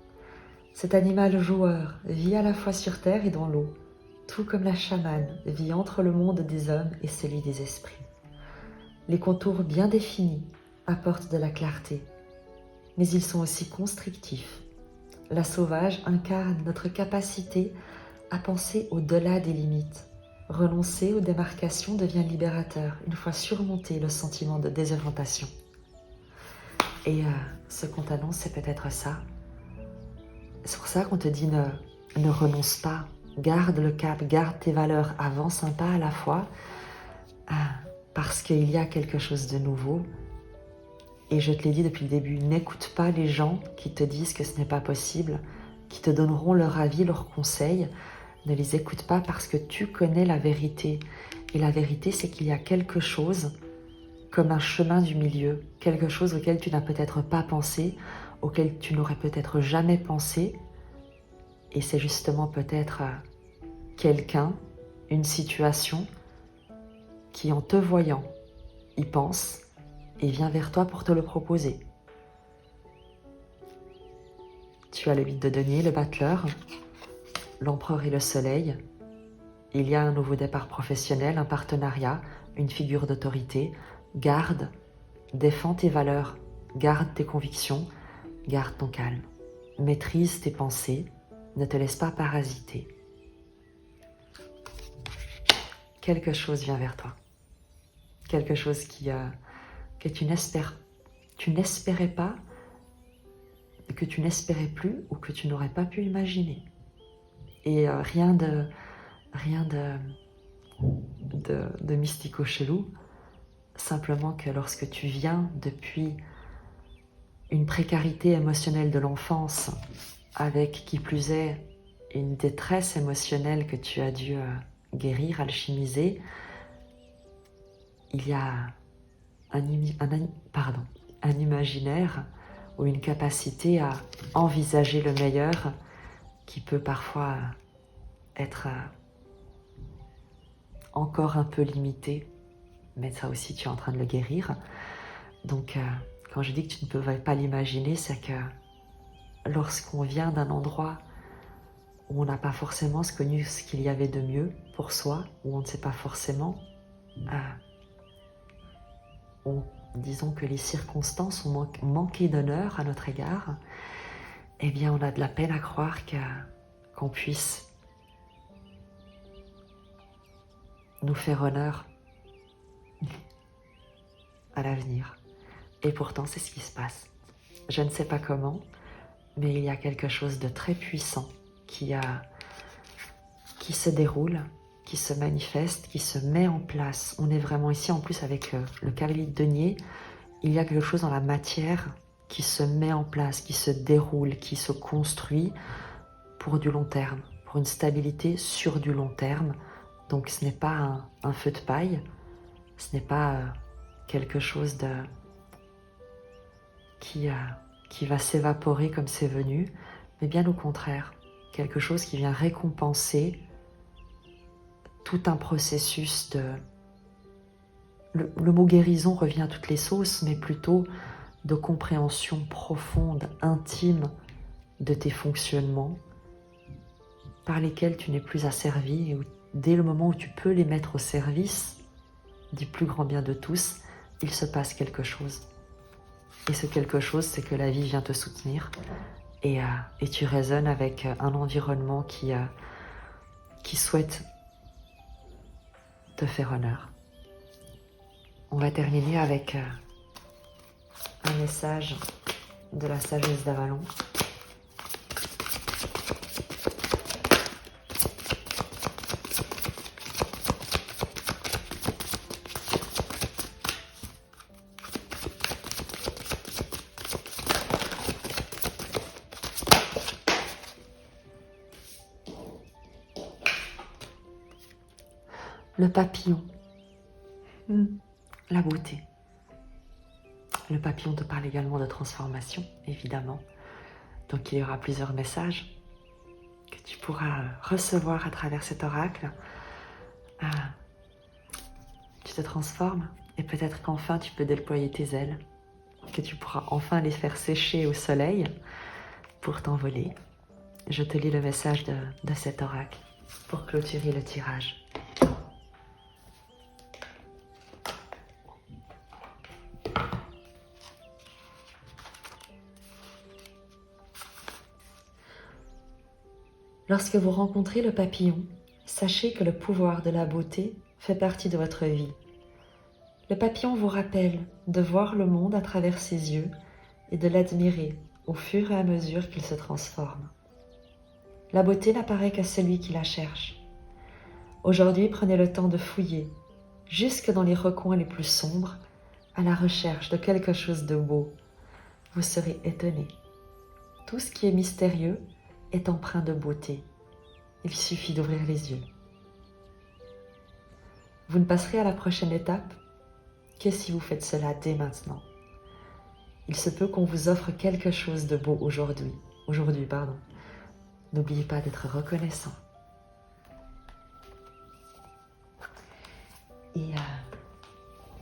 Cet animal joueur vit à la fois sur terre et dans l'eau, tout comme la chamane vit entre le monde des hommes et celui des esprits. Les contours bien définis apportent de la clarté, mais ils sont aussi constrictifs. La sauvage incarne notre capacité à penser au-delà des limites. Renoncer aux démarcations devient libérateur une fois surmonté le sentiment de désorientation. Et ce qu'on t'annonce, c'est peut-être ça. C'est pour ça qu'on te dit ne renonce pas, garde le cap, garde tes valeurs, avance un pas à la fois, parce qu'il y a quelque chose de nouveau. Et je te l'ai dit depuis le début, n'écoute pas les gens qui te disent que ce n'est pas possible, qui te donneront leur avis, leurs conseils. Ne les écoute pas parce que tu connais la vérité. Et la vérité, c'est qu'il y a quelque chose comme un chemin du milieu, quelque chose auquel tu n'as peut-être pas pensé, auquel tu n'aurais peut-être jamais pensé. Et c'est justement peut-être quelqu'un, une situation qui, en te voyant, y pense et vient vers toi pour te le proposer. Tu as le 8 de denier, le battleur, l'empereur et le soleil. Il y a un nouveau départ professionnel, un partenariat, une figure d'autorité. Garde, défends tes valeurs, garde tes convictions, garde ton calme. Maîtrise tes pensées, ne te laisse pas parasiter. Quelque chose vient vers toi. Quelque chose que tu n'espérais pas, que tu n'espérais plus ou que tu n'aurais pas pu imaginer. Et rien de mystico-chelou, simplement que lorsque tu viens depuis une précarité émotionnelle de l'enfance, avec qui plus est une détresse émotionnelle que tu as dû guérir, alchimiser, il y a un imaginaire ou une capacité à envisager le meilleur qui peut parfois être encore un peu limité, mais ça aussi tu es en train de le guérir. Donc quand je dis que tu ne peux pas l'imaginer, c'est que lorsqu'on vient d'un endroit où on n'a pas forcément connu ce qu'il y avait de mieux pour soi, où on ne sait pas forcément, disons que les circonstances ont manqué d'honneur à notre égard, eh bien on a de la peine à croire qu'on puisse nous faire honneur à l'avenir. Et pourtant, c'est ce qui se passe. Je ne sais pas comment, mais il y a quelque chose de très puissant qui se déroule, qui se manifeste, qui se met en place. On est vraiment ici, en plus avec le cavalier de denier, il y a quelque chose dans la matière qui se met en place, qui se déroule, qui se construit pour du long terme, pour une stabilité sur du long terme. Donc ce n'est pas un feu de paille, ce n'est pas quelque chose qui va s'évaporer comme c'est venu, mais bien au contraire, quelque chose qui vient récompenser tout un processus de... Le mot guérison revient à toutes les sauces, mais plutôt de compréhension profonde, intime de tes fonctionnements par lesquels tu n'es plus asservi et où, dès le moment où tu peux les mettre au service du plus grand bien de tous, il se passe quelque chose. Et ce quelque chose, c'est que la vie vient te soutenir et tu résonnes avec un environnement qui souhaite te faire honneur. On va terminer avec un message de la sagesse d'Avalon. Le papillon, la beauté. Le papillon te parle également de transformation, évidemment. Donc il y aura plusieurs messages que tu pourras recevoir à travers cet oracle. Tu te transformes et peut-être qu'enfin tu peux déployer tes ailes, que tu pourras enfin les faire sécher au soleil pour t'envoler. Je te lis le message de cet oracle pour clôturer le tirage. Lorsque vous rencontrez le papillon, sachez que le pouvoir de la beauté fait partie de votre vie. Le papillon vous rappelle de voir le monde à travers ses yeux et de l'admirer au fur et à mesure qu'il se transforme. La beauté n'apparaît qu'à celui qui la cherche. Aujourd'hui, prenez le temps de fouiller, jusque dans les recoins les plus sombres, à la recherche de quelque chose de beau. Vous serez étonné. Tout ce qui est mystérieux est empreint de beauté. Il suffit d'ouvrir les yeux. Vous ne passerez à la prochaine étape que si vous faites cela dès maintenant. Il se peut qu'on vous offre quelque chose de beau aujourd'hui. N'oubliez pas d'être reconnaissant. Et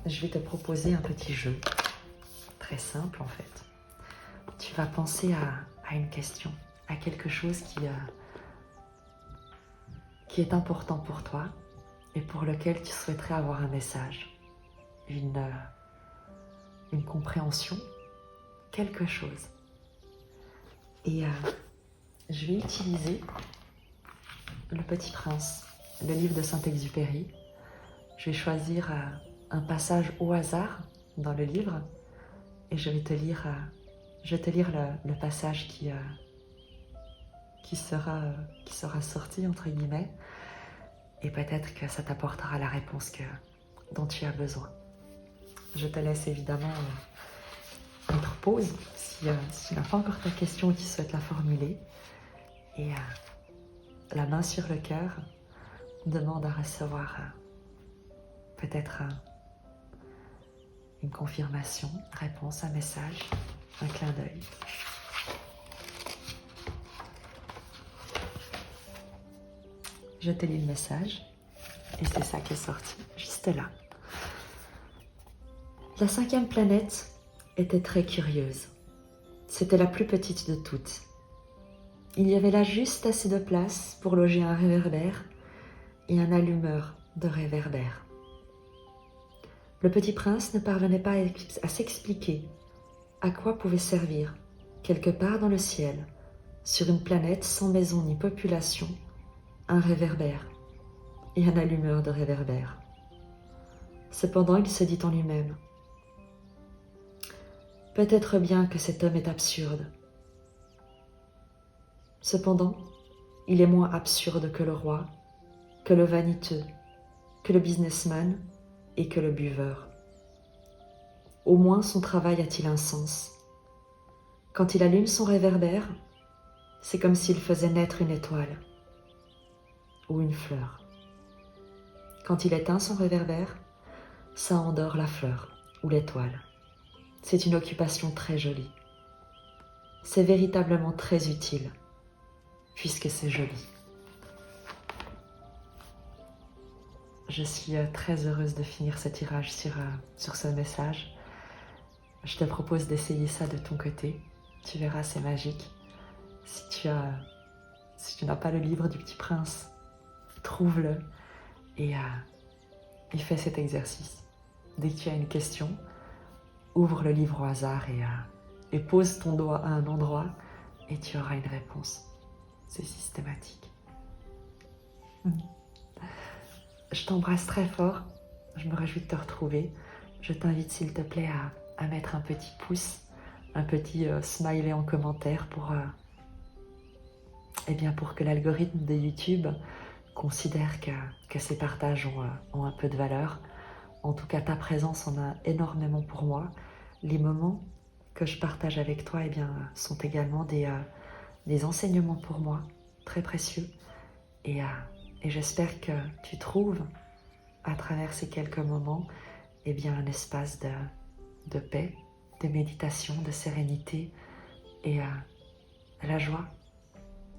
je vais te proposer un petit jeu, très simple en fait. Tu vas penser à une question, à quelque chose qui est important pour toi et pour lequel tu souhaiterais avoir un message, une compréhension, quelque chose. Et je vais utiliser Le Petit Prince, le livre de Saint-Exupéry. Je vais choisir un passage au hasard dans le livre et je vais te lire le passage qui sera sorti entre guillemets, et peut-être que ça t'apportera la réponse dont tu as besoin. Je te laisse évidemment mettre pause si tu n'as pas encore ta question et tu souhaites la formuler, et la main sur le cœur, demande à recevoir peut-être une confirmation, réponse, un message, un clin d'œil. Je te lis le message et c'est ça qui est sorti, juste là. La 5e planète était très curieuse. C'était la plus petite de toutes. Il y avait là juste assez de place pour loger un réverbère et un allumeur de réverbère. Le petit prince ne parvenait pas à s'expliquer à quoi pouvait servir, quelque part dans le ciel, sur une planète sans maison ni population, un réverbère et un allumeur de réverbère. Cependant, il se dit en lui-même: peut-être bien que cet homme est absurde. Cependant, il est moins absurde que le roi, que le vaniteux, que le businessman et que le buveur. Au moins son travail a-t-il un sens. Quand il allume son réverbère, c'est comme s'il faisait naître une étoile ou une fleur. Quand il éteint son réverbère, ça endort la fleur ou l'étoile. C'est une occupation très jolie. C'est véritablement très utile, puisque c'est joli. Je suis très heureuse de finir ce tirage sur ce message. Je te propose d'essayer ça de ton côté. Tu verras, c'est magique. Si tu n'as pas le livre du Petit Prince, trouve-le et fais cet exercice. Dès que tu as une question, ouvre le livre au hasard et pose ton doigt à un endroit et tu auras une réponse. C'est systématique. Je t'embrasse très fort. Je me réjouis de te retrouver. Je t'invite s'il te plaît à mettre un petit pouce, un petit smiley en commentaire pour que l'algorithme de YouTube considère que ces partages ont un peu de valeur. En tout cas, ta présence en a énormément pour moi. Les moments que je partage avec toi sont également des enseignements pour moi, très précieux. Et j'espère que tu trouves, à travers ces quelques moments, un espace de paix, de méditation, de sérénité et la joie,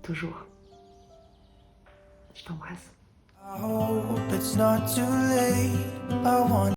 toujours. Je t'embrasse. I hope it's not too late. I want